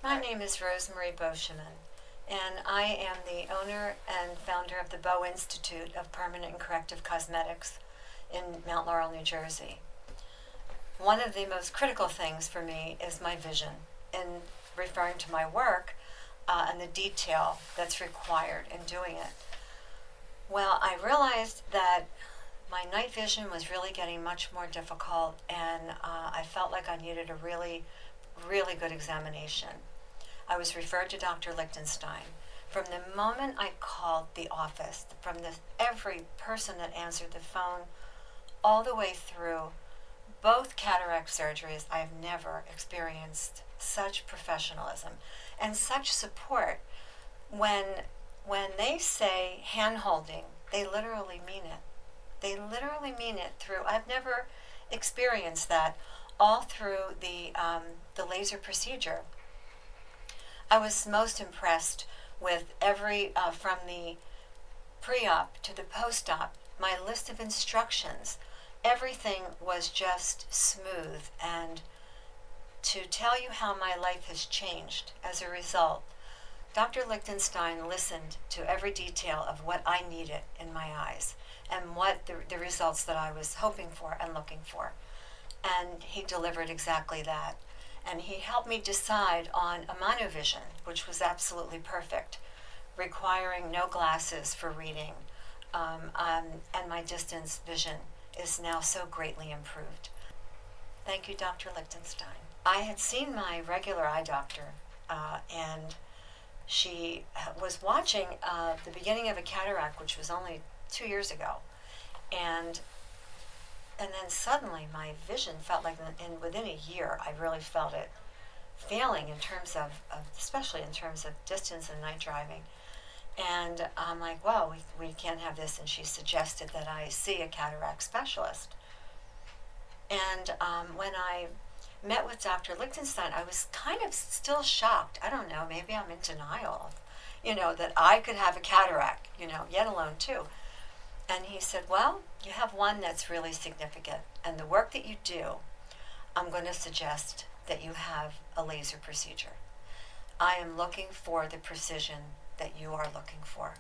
My name is Rosemarie Beauchemin, and I am the owner and founder of the Bow Institute of Permanent and Corrective Cosmetics in Mount Laurel, New Jersey. One of the most critical things for me is my vision in referring to my work and the detail that's required in doing it. Well, I realized that my night vision was really getting much more difficult, and I felt like I needed a really, really good examination. I was referred to Dr. Lichtenstein. From the moment I called the office, from every person that answered the phone, all the way through both cataract surgeries, I have never experienced such professionalism and such support. When they say hand-holding, they literally mean it. They literally mean it through. I've never experienced that all through the laser procedure. I was most impressed with from the pre-op to the post-op, my list of instructions. Everything was just smooth, and to tell you how my life has changed as a result, Dr. Lichtenstein listened to every detail of what I needed in my eyes and what the results that I was hoping for and looking for. And he delivered exactly that. And he helped me decide on a monovision, which was absolutely perfect, requiring no glasses for reading. And my distance vision is now so greatly improved. Thank you, Dr. Lichtenstein. I had seen my regular eye doctor, and she was watching the beginning of a cataract, which was only 2 years ago. And then suddenly my vision felt like within a year, I really felt it failing in terms of especially in terms of distance and night driving. And I'm like, well, we can't have this. And she suggested that I see a cataract specialist. And when I met with Dr. Lichtenstein, I was kind of still shocked. I don't know, maybe I'm in denial of, that I could have a cataract, yet alone two. And he said, well, you have one that's really significant. And the work that you do, I'm going to suggest that you have a laser procedure. I am looking for the precision that you are looking for.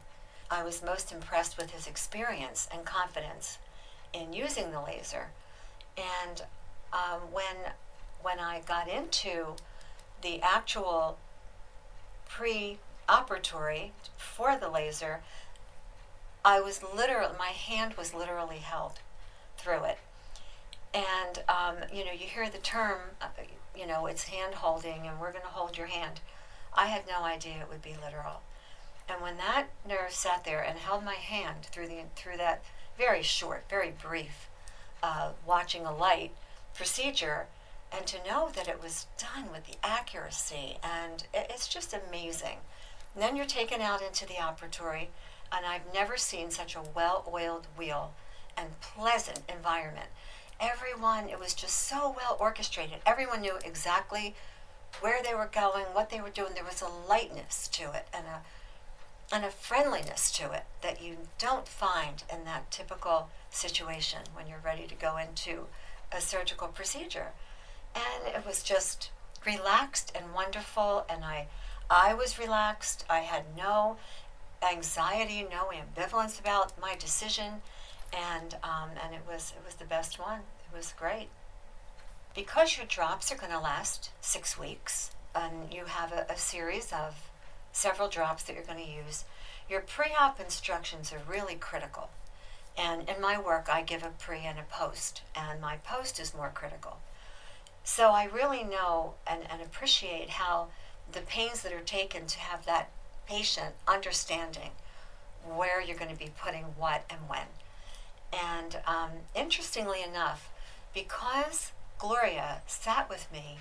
I was most impressed with his experience and confidence in using the laser. And when I got into the actual pre-operatory for the laser, my hand was literally held through it. And, you hear the term, it's hand holding and we're going to hold your hand. I had no idea it would be literal. And when that nurse sat there and held my hand through that very short, very brief, watching a light procedure, and to know that it was done with the accuracy, and it's just amazing. And then you're taken out into the operatory, and I've never seen such a well-oiled wheel and pleasant environment. Everyone, it was just so well orchestrated. Everyone knew exactly where they were going, what they were doing. There was a lightness to it and a friendliness to it that you don't find in that typical situation when you're ready to go into a surgical procedure. And it was just relaxed and wonderful, and I was relaxed. I had no anxiety, no ambivalence about my decision, and it was the best one. It was great. Because your drops are going to last 6 weeks, and you have a series of several drops that you're going to use, your pre-op instructions are really critical. And in my work, I give a pre and a post, and my post is more critical. So I really know and appreciate how the pains that are taken to have that patient understanding where you're going to be putting what and when. And interestingly enough, because Gloria sat with me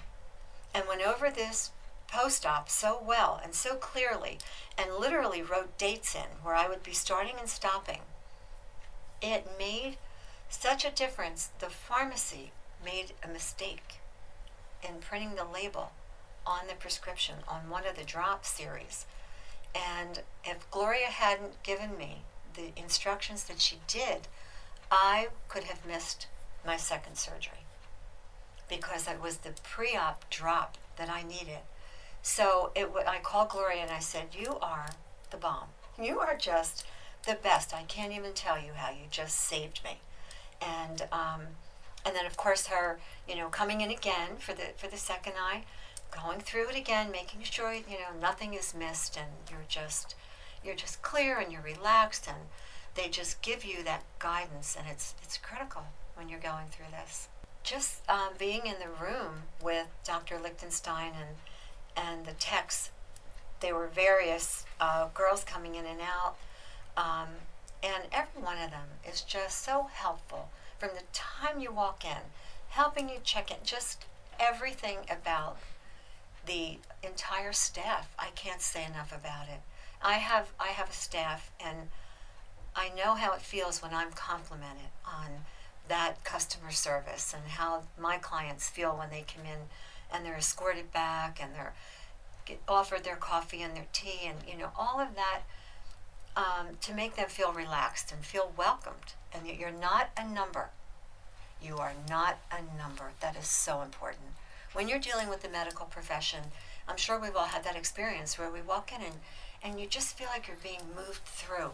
and went over this post-op so well and so clearly and literally wrote dates in where I would be starting and stopping, it made such a difference. The pharmacy made a mistake in printing the label on the prescription on one of the drop series. And if Gloria hadn't given me the instructions that she did, I could have missed my second surgery because it was the pre-op drop that I needed So I called Gloria and I said, "You are the bomb. You are just the best. I can't even tell you how you just saved me." And and then of course her, coming in again for the second eye, going through it again, making sure nothing is missed, and you're just clear and you're relaxed, and they just give you that guidance, and it's critical when you're going through this. Just being in the room with Dr. Lichtenstein and the techs, there were various girls coming in and out, and every one of them is just so helpful from the time you walk in, helping you check in, just everything about the entire staff. I can't say enough about it. I have a staff, and I know how it feels when I'm complimented on that customer service, and how my clients feel when they come in and they're escorted back, and they're offered their coffee and their tea, and all of that, to make them feel relaxed and feel welcomed, and that you're not a number. You are not a number. That is so important. When you're dealing with the medical profession, I'm sure we've all had that experience where we walk in and you just feel like you're being moved through.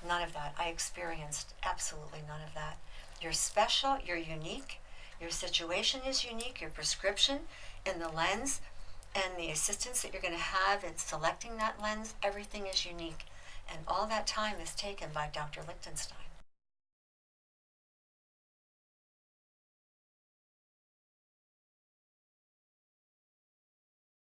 None of that. I experienced absolutely none of that. You're special, you're unique, your situation is unique, your prescription and the lens and the assistance that you're going to have in selecting that lens, everything is unique. And all that time is taken by Dr. Lichtenstein.